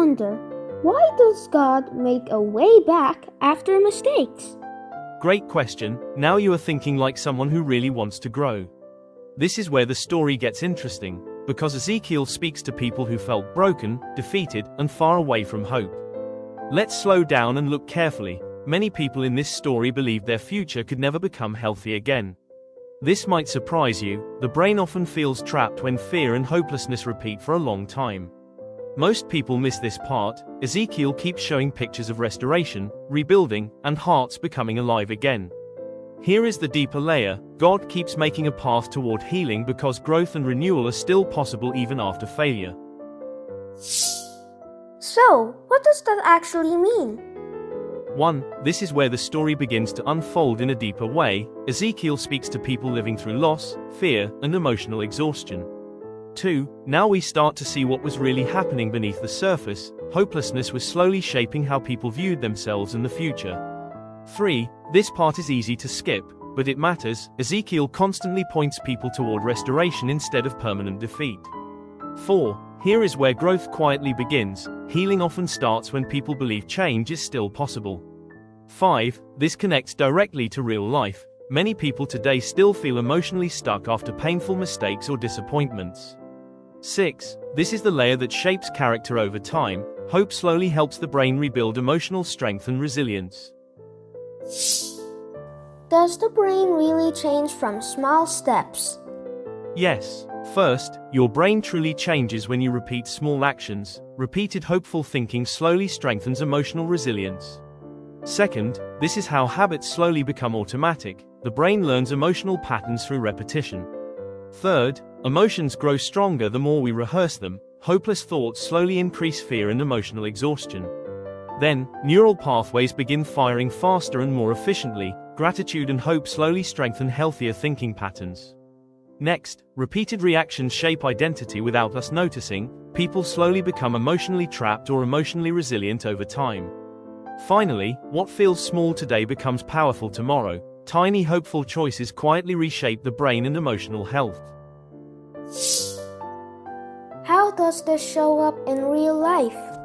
wonder, why does God make a way back after mistakes? Great question. Now you are thinking like someone who really wants to grow. This is where the story gets interesting, because Ezekiel speaks to people who felt broken, defeated, and far away from hope. Let's slow down and look carefully. Many people in this story believed their future could never become healthy again. This might surprise you. The brain often feels trapped when fear and hopelessness repeat for a long time. Most people miss this part. Ezekiel keeps showing pictures of restoration, rebuilding, and hearts becoming alive again. Here is the deeper layer. God keeps making a path toward healing because growth and renewal are still possible even after failure. So, what does that actually mean? 1. This is where the story begins to unfold in a deeper way. Ezekiel speaks to people living through loss, fear, and emotional exhaustion. 2. Now we start to see what was really happening beneath the surface. Hopelessness was slowly shaping how people viewed themselves and the future. 3. This part is easy to skip, but it matters. Ezekiel constantly points people toward restoration instead of permanent defeat. 4. Here is where growth quietly begins. Healing often starts when people believe change is still possible. 5. This connects directly to real life. Many people today still feel emotionally stuck after painful mistakes or disappointments. 6. This is the layer that shapes character over time. Hope slowly helps the brain rebuild emotional strength and resilience. Does the brain really change from small steps? Yes. First, your brain truly changes when you repeat small actions. Repeated hopeful thinking slowly strengthens emotional resilience. Second, this is how habits slowly become automatic. The brain learns emotional patterns through repetition. Third, emotions grow stronger the more we rehearse them. Hopeless thoughts slowly increase fear and emotional exhaustion. Then, neural pathways begin firing faster and more efficiently. Gratitude and hope slowly strengthen healthier thinking patterns. Next, repeated reactions shape identity without us noticing. People slowly become emotionally trapped or emotionally resilient over time. Finally, what feels small today becomes powerful tomorrow. Tiny hopeful choices quietly reshape the brain and emotional health. How does this show up in real life?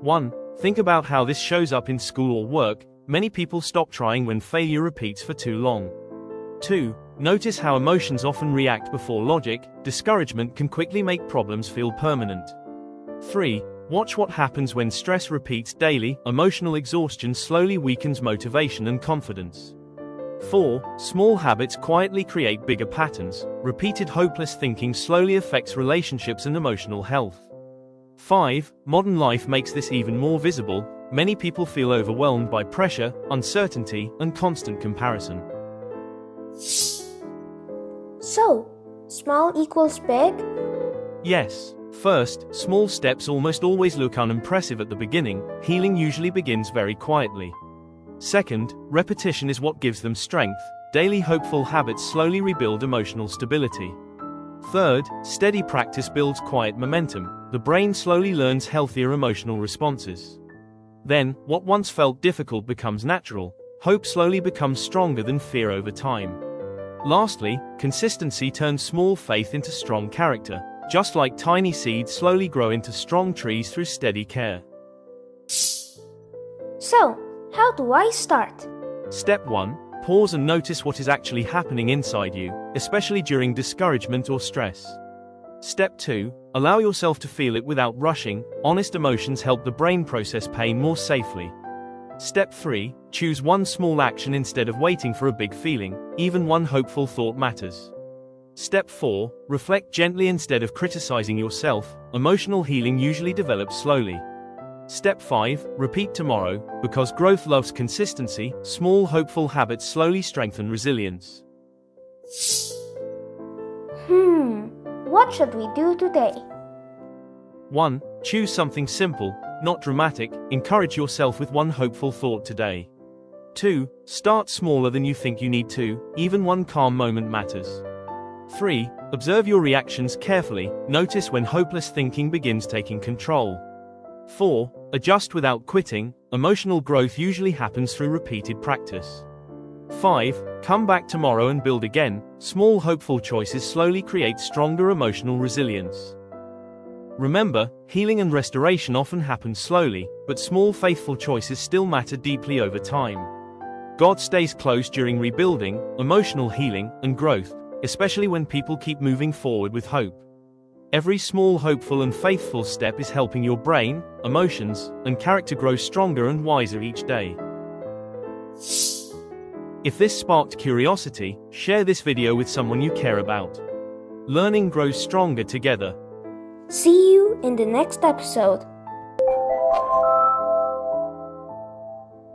1. Think about how this shows up in school or work. Many people stop trying when failure repeats for too long. 2. Notice how emotions often react before logic. Discouragement can quickly make problems feel permanent. 3. Watch what happens when stress repeats daily. Emotional exhaustion slowly weakens motivation and confidence. 4. Small habits quietly create bigger patterns. Repeated hopeless thinking slowly affects relationships and emotional health. 5. Modern life makes this even more visible. Many people feel overwhelmed by pressure, uncertainty, and constant comparison. So, small equals big? Yes. First, small steps almost always look unimpressive at the beginning. Healing usually begins very quietly. Second, repetition is what gives them strength. Daily hopeful habits slowly rebuild emotional stability. Third, steady practice builds quiet momentum. The brain slowly learns healthier emotional responses. Then, what once felt difficult becomes natural. Hope slowly becomes stronger than fear over time. Lastly, consistency turns small faith into strong character. Just like tiny seeds slowly grow into strong trees through steady care. So, how do I start? Step 1. Pause and notice what is actually happening inside you, especially during discouragement or stress. Step 2. Allow yourself to feel it without rushing. Honest emotions help the brain process pain more safely. Step 3. Choose one small action instead of waiting for a big feeling. Even one hopeful thought matters. Step 4. Reflect gently instead of criticizing yourself. Emotional healing usually develops slowly. Step 5. Repeat tomorrow, because growth loves consistency. Small hopeful habits slowly strengthen resilience. What should we do today? 1. Choose something simple, not dramatic. Encourage yourself with one hopeful thought today. 2. Start smaller than you think you need to. Even one calm moment matters. 3. Observe your reactions carefully. Notice when hopeless thinking begins taking control. 4. Adjust without quitting. Emotional growth usually happens through repeated practice. 5. Come back tomorrow and build again. Small hopeful choices slowly create stronger emotional resilience. Remember, healing and restoration often happen slowly, but small faithful choices still matter deeply over time. God stays close during rebuilding, emotional healing, and growth, especially when people keep moving forward with hope. Every small hopeful and faithful step is helping your brain, emotions, and character grow stronger and wiser each day. If this sparked curiosity, share this video with someone you care about. Learning grows stronger together. See you in the next episode.